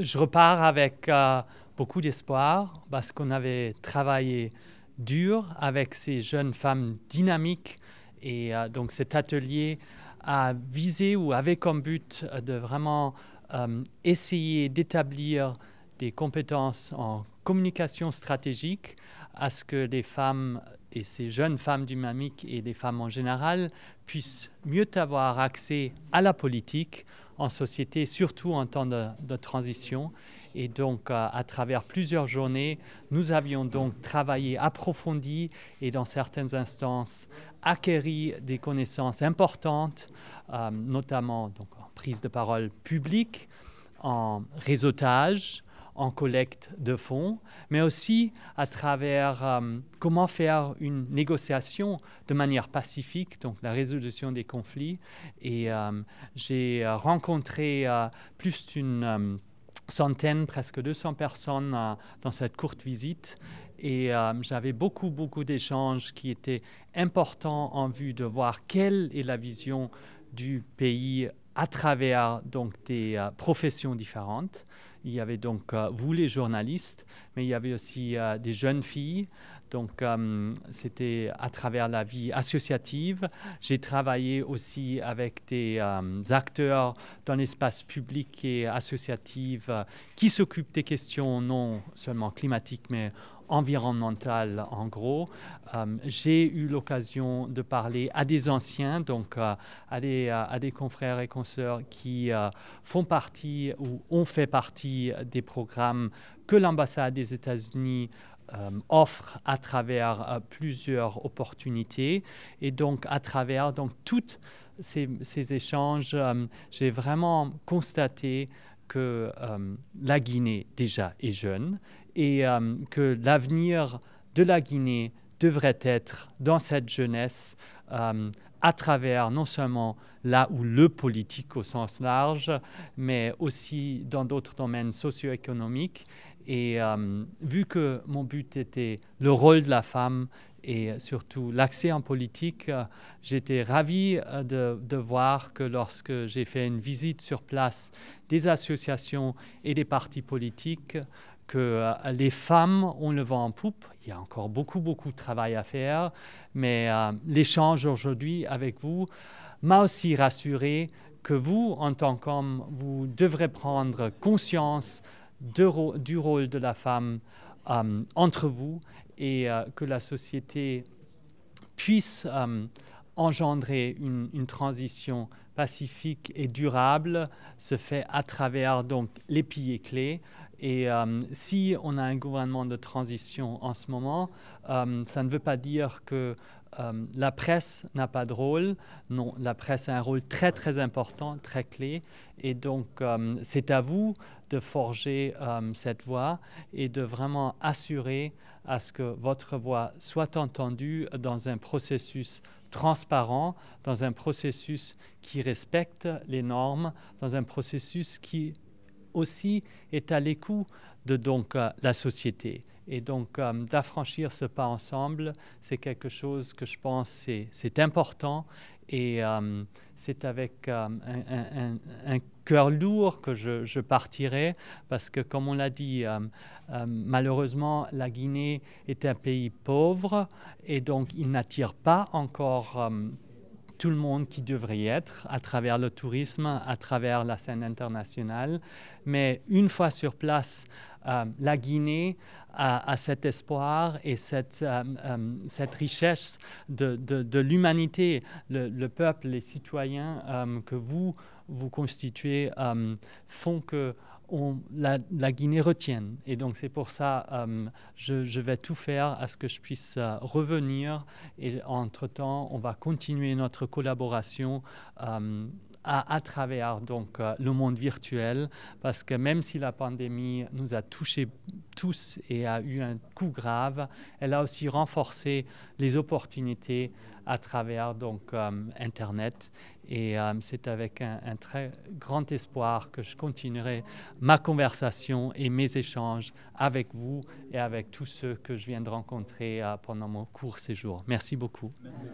Je repars avec beaucoup d'espoir parce qu'on avait travaillé dur avec ces jeunes femmes dynamiques et donc cet atelier a visé ou avait comme but de vraiment essayer d'établir des compétences en communication stratégique à ce que les femmes et ces jeunes femmes dynamiques et les femmes en général puissent mieux avoir accès à la politique en société, surtout en temps de transition. Et donc, à travers plusieurs journées, nous avions donc travaillé, approfondi et dans certaines instances, acquéri des connaissances importantes, notamment donc, en prise de parole publique, en réseautage, en collecte de fonds, mais aussi à travers comment faire une négociation de manière pacifique, donc la résolution des conflits. Et j'ai rencontré plus d'une centaine, presque 200 personnes dans cette courte visite. Et j'avais beaucoup d'échanges qui étaient importants en vue de voir quelle est la vision du pays à travers donc des professions différentes. Il y avait donc vous les journalistes, mais il y avait aussi des jeunes filles. Donc c'était à travers la vie associative. J'ai travaillé aussi avec des acteurs dans l'espace public et associatif qui s'occupent des questions non seulement climatiques, mais environnementale en gros. J'ai eu l'occasion de parler à des anciens, donc à des confrères et consoeurs qui font partie ou ont fait partie des programmes que l'ambassade des États-Unis offre à travers plusieurs opportunités. Et donc à travers toutes ces échanges, j'ai vraiment constaté que la Guinée déjà est jeune et que l'avenir de la Guinée devrait être dans cette jeunesse à travers non seulement là où le politique au sens large, mais aussi dans d'autres domaines socio-économiques. Et vu que mon but était le rôle de la femme et surtout l'accès en politique, j'étais ravi de voir que lorsque j'ai fait une visite sur place des associations et des partis politiques, que les femmes ont le vent en poupe. Il y a encore beaucoup de travail à faire, mais l'échange aujourd'hui avec vous m'a aussi rassuré que vous, en tant qu'homme, vous devrez prendre conscience du rôle de la femme entre vous et que la société puisse engendrer une transition pacifique et durable se fait à travers donc les piliers clés. Et si on a un gouvernement de transition en ce moment, ça ne veut pas dire que la presse n'a pas de rôle. Non, la presse a un rôle très important, très clé. Et donc, c'est à vous de forger cette voie et de vraiment assurer à ce que votre voix soit entendue dans un processus transparent, dans un processus qui respecte les normes, dans un processus qui aussi est à l'écoute de donc la société. Et donc d'affranchir ce pas ensemble, c'est quelque chose que je pense c'est important et c'est avec un cœur lourd que je partirai parce que comme on l'a dit, malheureusement la Guinée est un pays pauvre et donc il n'attire pas encore tout le monde qui devrait y être à travers le tourisme, à travers la scène internationale. Mais une fois sur place, la Guinée a cet espoir et cette richesse de l'humanité, le peuple, les citoyens que vous constituez font que la Guinée retienne. Et donc c'est pour ça je vais tout faire à ce que je puisse revenir et entre-temps on va continuer notre collaboration à travers donc le monde virtuel parce que même si la pandémie nous a touchés tous et a eu un coup grave, elle a aussi renforcé les opportunités à travers donc Internet et c'est avec un très grand espoir que je continuerai ma conversation et mes échanges avec vous et avec tous ceux que je viens de rencontrer pendant mon court séjour. Merci beaucoup. Merci.